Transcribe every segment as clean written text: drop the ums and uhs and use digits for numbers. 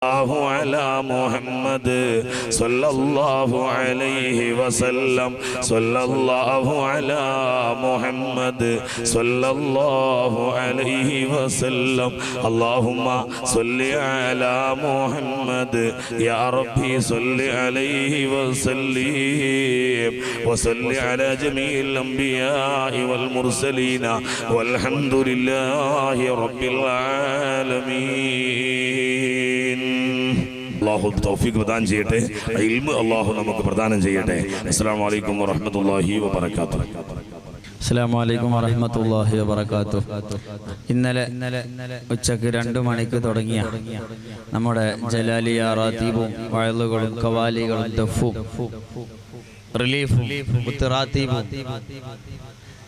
الله على محمد صلى الله عليه وسلم صلى الله على محمد صلى الله عليه وسلم اللهم صل على محمد يا ربي صل عليه وسلم وصل على جميع الأنبياء والمرسلين والحمد لله رب العالمين. അല്ലാഹു തൗഫീഖ് പ്രദാനം ചെയ്യട്ടെ, ഇൽമ് അല്ലാഹു നമുക്ക് പ്രദാനം ചെയ്യട്ടെ. അസ്സലാമു അലൈക്കും വറഹ്മത്തുള്ളാഹി വബറകാതുഹു. അസ്സലാമു അലൈക്കും വറഹ്മത്തുള്ളാഹി വബറകാതുഹു. ഇന്നലെ ഉച്ചക്ക് 2 മണിക്ക് തുടങ്ങിയ നമ്മുടെ ജലാലിയ റാത്തീബും വഅളുകളും ഖവാലികളും ദഫും റിലീഫും ഉത്തറാത്തീബും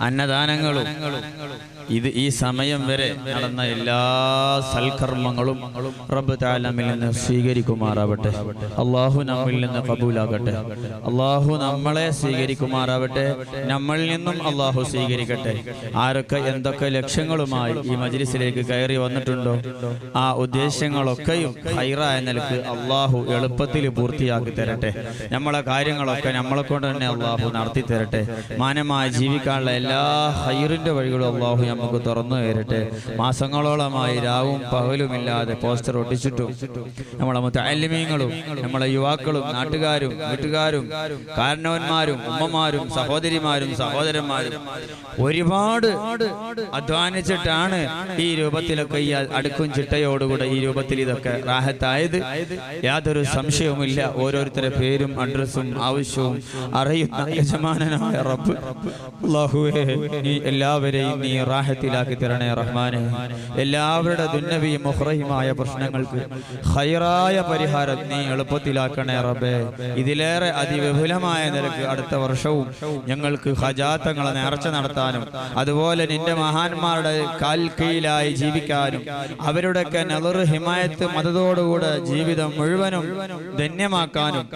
അന്നദാനങ്ങളും ഈ സമയം വരെ നടന്ന എല്ലാ സൽക്കർമ്മങ്ങളും റബ്ബ് തആലയിൽ നിന്ന് സ്വീകരിക്കുമാറാവട്ടെ. അല്ലാഹു നമ്മിൽ നിന്ന് കബൂലാകട്ടെ. അല്ലാഹു നമ്മളെ സ്വീകരിക്കുമാറാവട്ടെ. നമ്മളിൽ നിന്നും അല്ലാഹു സ്വീകരിക്കട്ടെ. ആരൊക്കെ എന്തൊക്കെ ലക്ഷ്യങ്ങളുമായി ഈ മജ്ലിസിലേക്ക് കയറി വന്നിട്ടുണ്ടോ ആ ഉദ്ദേശങ്ങളൊക്കെയും ഖൈറായ നിലക്ക് അല്ലാഹു എളുപ്പത്തിൽ പൂർത്തിയാക്കി തരട്ടെ. നമ്മളെ കാര്യങ്ങളൊക്കെ നമ്മളെ കൊണ്ട് തന്നെ അല്ലാഹു നടത്തി തരട്ടെ. മാന്യമായി ജീവിക്കാനുള്ള എല്ലാ ഖൈറിന്റെ വഴികളും അല്ലാഹു നമുക്ക് തുറന്നു തരട്ടെ. മാസങ്ങളോളമായി രാവും പകലുമില്ലാതെ പോസ്റ്റർ ഒട്ടിച്ചിട്ടും നമ്മളെ മുതഅല്ലിമീങ്ങളും നമ്മളെ യുവാക്കളും നാട്ടുകാരും വീട്ടുകാരും കാരണവന്മാരും ഉമ്മമാരും സഹോദരിമാരും സഹോദരന്മാരും ഒരുപാട് അധ്വാനിച്ചിട്ടാണ് ഈ രൂപത്തിലൊക്കെ ഈ അടുക്കും ചിട്ടയോടുകൂടെ ഈ രൂപത്തിൽ ഇതൊക്കെ റാഹത്തായത്. യാതൊരു സംശയവുമില്ല. ഓരോരുത്തരുടെ പേരും അഡ്രസ്സും ആവശ്യവും അറിയുന്ന യജമാനനായ റബ്ബ് അല്ലാഹുവേ, നീ എല്ലാവരെയും നീ റാഹത്തിലാക്കി തരണേ റഹ്മാനെ. എല്ലാവരുടെ ദുന്യവിയും ഉഖ്റഹിയുമായ പ്രശ്നങ്ങൾക്ക് ഖൈറായ പരിഹാരം നീ എളുപ്പത്തിലാക്കണേ റബ്ബേ. ഇതിലേറെ അതിവിപുലമായ നിലക്ക് അടുത്ത വർഷവും ഞങ്ങൾക്ക് ഹജാത്തങ്ങളെ നേർച്ച നടത്താനും അതുപോലെ നിന്റെ മഹാന്മാരുടെ കാൽ കീഴിലായി ജീവിക്കാനും അവരുടെയൊക്കെ നദർ ഹിമായത്ത് മദതോടുകൂടെ ജീവിതം മുഴുവനും ധന്യമാക്കാനും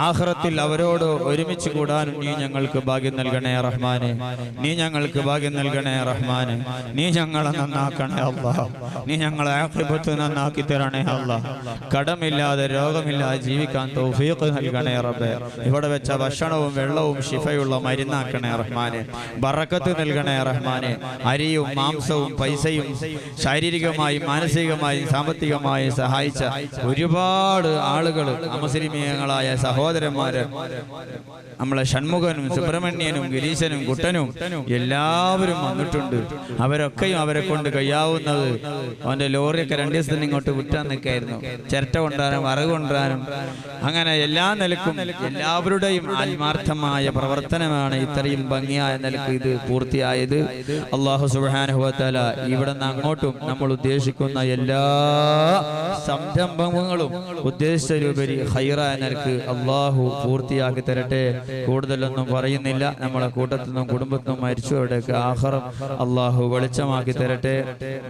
ആഖിറത്തിൽ അവരോട് ഒരുമിച്ച് കൂടാനും നീ ഞങ്ങൾക്ക് ഭാഗ്യം നൽകണേ റഹ്മാനെ. നീ ഞങ്ങൾക്ക് ഭാഗ്യം നൽകണേ റഹ്മാനെ. നീ ഞങ്ങളെ നന്നാക്കണേ അല്ലാഹ്. നീ ഞങ്ങളെ ആഖിബത്ത് നന്നാക്കി തരണേ അല്ലാഹ്. കടമില്ലാതെ രോഗമില്ലാതെ ജീവിക്കാൻ തൗഫീഖ് നൽകണേ റബ്ബേ. ഇവിടെ വെച്ച ഭക്ഷണവും വെള്ളവും ശിഫയുള്ള മരുന്നാക്കണേ റഹ്മാനെ. ബറക്കത്ത് നൽകണേ റഹ്മാനെ. അരിയും മാംസവും പൈസയും ശാരീരികമായി മാനസികമായി സാമ്പത്തികമായി സഹായിച്ച ഒരുപാട് ആളുകൾ അമുസ്ലിമീങ്ങളായ സഹോദരന്മാര് നമ്മളെ ഷൺമുഖനും സുബ്രഹ്മണ്യനും ഗിരീശനും കുട്ടനും എല്ലാവരും വന്നിട്ടുണ്ട്. അവരൊക്കെയും അവരെ കൊണ്ട് കഴിയാവുന്നത് അവന്റെ ലോറിയൊക്കെ 2 ദിവസത്തിന് ഇങ്ങോട്ട് വിട്ടാൻ നിൽക്കായിരുന്നു. ചിരട്ട കൊണ്ടുവരാനും വറക് കൊണ്ടുവരാനും അങ്ങനെ എല്ലാ നിലക്കും എല്ലാവരുടെയും ആത്മാർത്ഥമായ പ്രവർത്തനമാണ് ഇത്രയും ഭംഗിയായ നിലക്ക് ഇത് പൂർത്തിയായത്. അല്ലാഹു സുബ്ഹാനഹു വ തആല ഇവിടെ നിന്ന് അങ്ങോട്ടും നമ്മൾ ഉദ്ദേശിക്കുന്ന എല്ലാ സംരംഭങ്ങളും ഉദ്ദേശിച്ചതിലുപരി ഖൈറായ നിലക്ക് അല്ലാഹു പൂർത്തിയാക്കി തരട്ടെ. കൂടുതലൊന്നും പറയുന്നില്ല. നമ്മളെ കൂട്ടത്തിൽ നിന്നും കുടുംബത്തിൽ നിന്നും മരിച്ചവരുടെയൊക്കെ ആഖിറം അല്ലാഹു വെളിച്ചമാക്കി തരട്ടെ.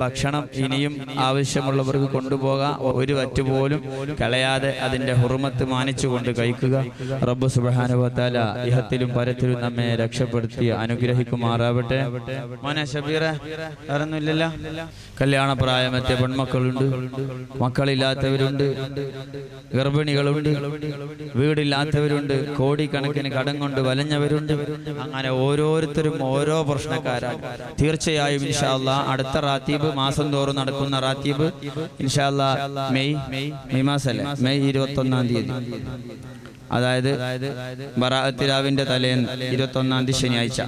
ഭക്ഷണം ഇനിയും ആവശ്യമുള്ളവർക്ക് കൊണ്ടുപോകാം. ഒരു വറ്റ് പോലും കളയാതെ അതിന്റെ ഹുർമത്ത് മാനിച്ചുകൊണ്ട് കഴിക്കുക. റബ്ബ് സുബ്ഹാനഹു വ തആല ഇഹത്തിലും പരത്തിലും നമ്മെ രക്ഷപ്പെടുത്തി അനുഗ്രഹിക്കുമാറാവട്ടെ. മോനെ ഷബീറ അറിഞ്ഞില്ലല്ലോ, കല്യാണ പ്രായമെത്തിയ പെൺമക്കളുണ്ട്, മക്കളില്ലാത്തവരുണ്ട്, ഗർഭിണികളുണ്ട്, വീടില്ലാത്തവരുണ്ട്, കോടിക്കണക്കിന് കടം കൊണ്ട് വലഞ്ഞവരുണ്ട്. അങ്ങനെ ഓരോരുത്തരും ഓരോ പ്രശ്നക്കാരാണ്. തീർച്ചയായും ഇൻഷാ അല്ലാഹ് അടുത്ത റാത്തീബ് മാസം തോറും നടക്കുന്ന റാത്തീബ് ഇൻഷാ അല്ലാഹ് മെയ് മാസല്ലേ, മെയ് 21-ാം തീയതി, അതായത് ബറാഅത്ത് രാവിന്റെ തലേന്ന് 21-ാം തീയതി ശനിയാഴ്ച,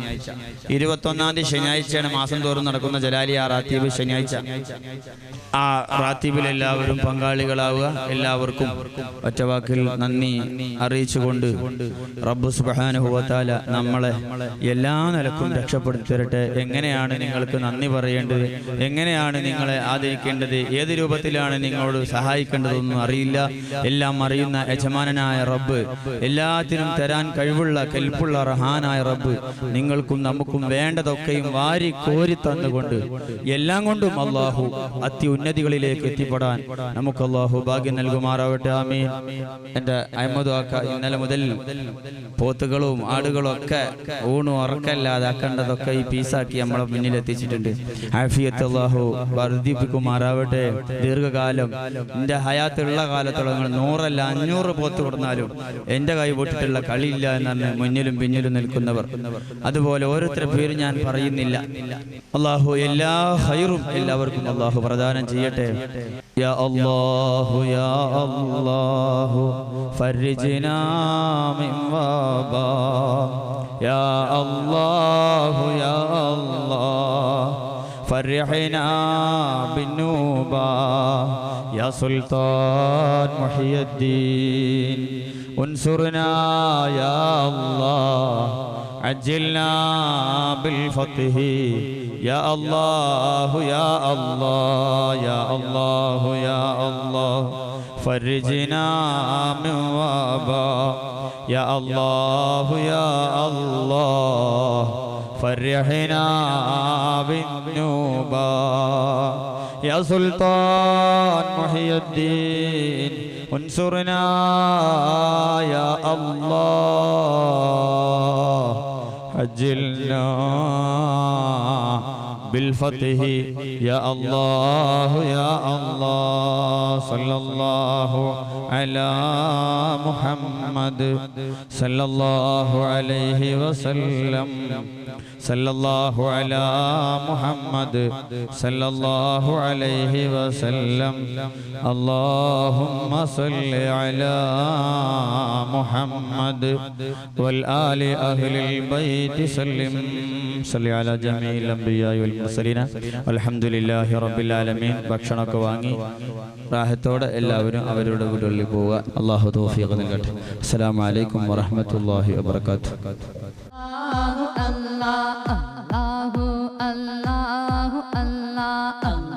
21-ാം തീയതി ശനിയാഴ്ചയാണ് മാസം തോറും നടക്കുന്ന ജലാലിയ റാത്തീബ് ശനിയാഴ്ച. ആ റാത്തീബിൽ എല്ലാവരും പങ്കാളികളാവുക. എല്ലാവർക്കും ഒറ്റവാക്കിൽ നന്ദി അറിയിച്ചുകൊണ്ട് റബ്ബ് സുബ്ഹാനഹു വ തആല നമ്മളെ എല്ലാ നിലക്കും രക്ഷപ്പെടുത്തി തരട്ടെ. എങ്ങനെയാണ് നിങ്ങൾക്ക് നന്ദി പറയേണ്ടത്, എങ്ങനെയാണ് നിങ്ങളെ ആദരിക്കേണ്ടത്, ഏത് രൂപത്തിലാണ് നിങ്ങളോട് സഹായിക്കേണ്ടതൊന്നും അറിയില്ല. എല്ലാം അറിയുന്ന യജമാനനായ റബ്ബ് എല്ലാത്തിനും തരാൻ കഴിവുള്ള കെൽപ്പുള്ള റഹാനായ റബ്ബ് നിങ്ങൾക്കും നമുക്കും വേണ്ടതൊക്കെയും വാരി കോരി തന്നുകൊണ്ട് എല്ലാം കൊണ്ടും അല്ലാഹു അത്യുന്നതികളിലേക്ക് എത്തിപ്പെടാൻ നമുക്ക് അല്ലാഹു ഭാഗ്യം നൽകുമാറാവട്ടെ. ആമീൻ. എൻ്റെ അഹമ്മദ് ആക്ക ഇന്നലെ മുതൽ പോത്തുകളും ആടുകളും ഒക്കെ ഊണും ഉറക്കല്ലാതെ ആക്കേണ്ടതൊക്കെ ഈ പീസാക്കി നമ്മളെ മുന്നിൽ എത്തിച്ചിട്ടുണ്ട്. ആഫിയത്ത് അല്ലാഹു വർദ്ധിപ്പിക്കുമാറാവട്ടെ. ദീർഘകാലം എൻ്റെ ഹയാത്തുള്ള കാലത്തോളം 100 അല്ല 500 പോത്ത് കൊടുത്താലും എൻ്റെ കൈ പൊട്ടിട്ടുള്ള കളിയില്ല എന്നാണ് മുന്നിലും പിന്നിലും നിൽക്കുന്നവർ. അതുപോലെ ഓരോരുത്തരുടെ പേര് ഞാൻ പറയുന്നില്ല. അല്ലാഹു എല്ലാ ഖൈറും എല്ലാവർക്കും അല്ലാഹു പ്രദാനം ചെയ്യട്ടെ. യാ അല്ലാഹു യാ അല്ലാഹു ഫർജിനാ മിൻ വബാ യാ അല്ലാഹു യാ അല്ലാഹു فرحنا بالنوبة يا سلطان محي الدين انصرنا يا الله عجلنا بالفتح يا الله يا الله يا الله يا الله فرجنا من وبا يا الله يا الله فرحنا بالنوبة يا سلطان محي الدين انصرنا يا الله عجلنا بالفتح يا الله يا الله صلى الله على محمد صلى الله عليه وسلم صلى الله على محمد صلى الله عليه وسلم اللهم صل على محمد والآل أهل البيت سلم صل على جميع الأنبياء والمرسلين والحمد لله رب العالمين. ഭക്ഷണമൊക്കെ വാങ്ങി റാഹത്തോടെ എല്ലാവരും അവരുടെ വീടുകളിൽ പോവുക. അല്ലാഹു തൗഫീഖ് നൽകട്ടെ. അസ്സലാമു അലൈക്കും വറഹ്മത്തുള്ളാഹി വബറകാതുഹു. Allah, Allah, Allah, Allah, Allah.